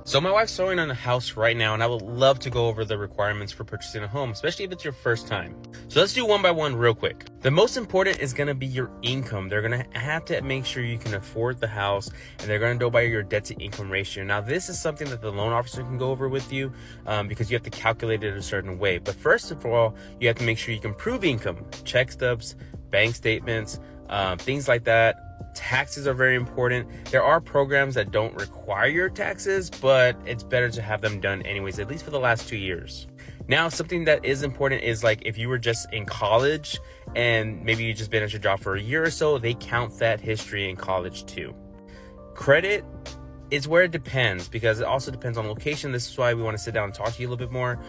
So my wife's sewing on a house right now, and I would love to go over the requirements for purchasing a home, especially if it's your first time. So let's do one by one real quick. The most important is going to be your income. They're going to have to make sure you can afford the house, and they're going to go by your debt to income ratio. Now, this is something that the loan officer can go over with you because you have to calculate it a certain way. But first of all, you have to make sure you can prove income, check stubs, bank statements, things like that. Taxes are very important. There are programs that don't require your taxes, but it's better to have them done anyways, at least for the last 2 years. Now, something that is important is like if you were just in college and maybe you just been at your job for a year or so, they count that history in college too. Credit is where it depends because it also depends on location. This is why we want to sit down and talk to you a little bit more.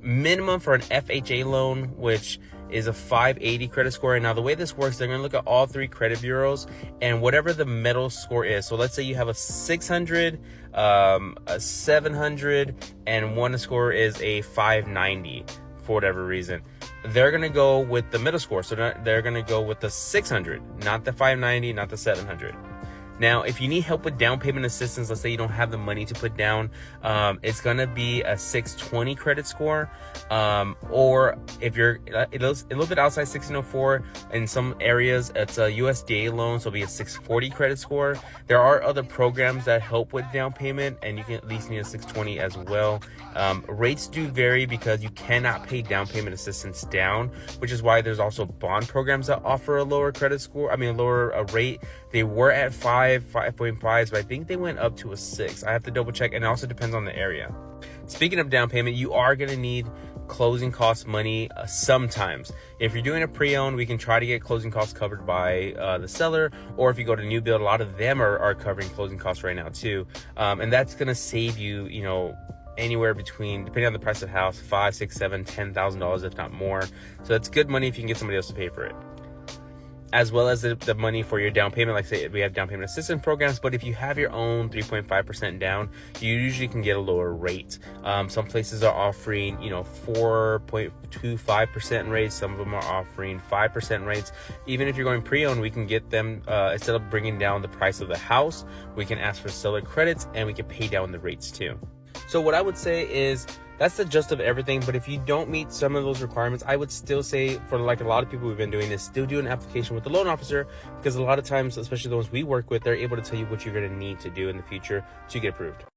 Minimum for an FHA loan, which is a 580 credit score. And now the way this works, they're going to look at all 3 credit bureaus and whatever the middle score is. So let's say you have a 600, a 700, and one score is a 590 for whatever reason. They're going to go with the middle score. So they're going to go with the 600, not the 590, not the 700. Now, if you need help with down payment assistance, let's say you don't have the money to put down, it's going to be a 620 credit score. Or if you're a little bit outside 1604, in some areas, it's a USDA loan, so it'll be a 640 credit score. There are other programs that help with down payment, and you can at least need a 620 as well. Rates do vary because you cannot pay down payment assistance down, which is why there's also bond programs that offer a lower credit score. A lower rate. They were at 5.5s, but I think they went up to a 6. I have to double check, and it also depends on the area. Speaking of down payment, you are going to need closing cost money sometimes. If you're doing a pre-owned, we can try to get closing costs covered by the seller, or if you go to new build, a lot of them are covering closing costs right now too. And that's going to save you, anywhere between, depending on the price of the house, $5,000, $6,000, $7,000, $10,000, if not more. So that's good money if you can get somebody else to pay for it, as well as the money for your down payment. Like I say, we have down payment assistance programs, but if you have your own 3.5% down, you usually can get a lower rate. Some places are offering, 4.25% rates. Some of them are offering 5% rates. Even if you're going pre-owned, we can get them, instead of bringing down the price of the house, we can ask for seller credits and we can pay down the rates too. So what I would say is, that's the gist of everything. But if you don't meet some of those requirements, I would still say, for like a lot of people who've been doing this, still do an application with the loan officer, because a lot of times, especially the ones we work with, they're able to tell you what you're going to need to do in the future to get approved.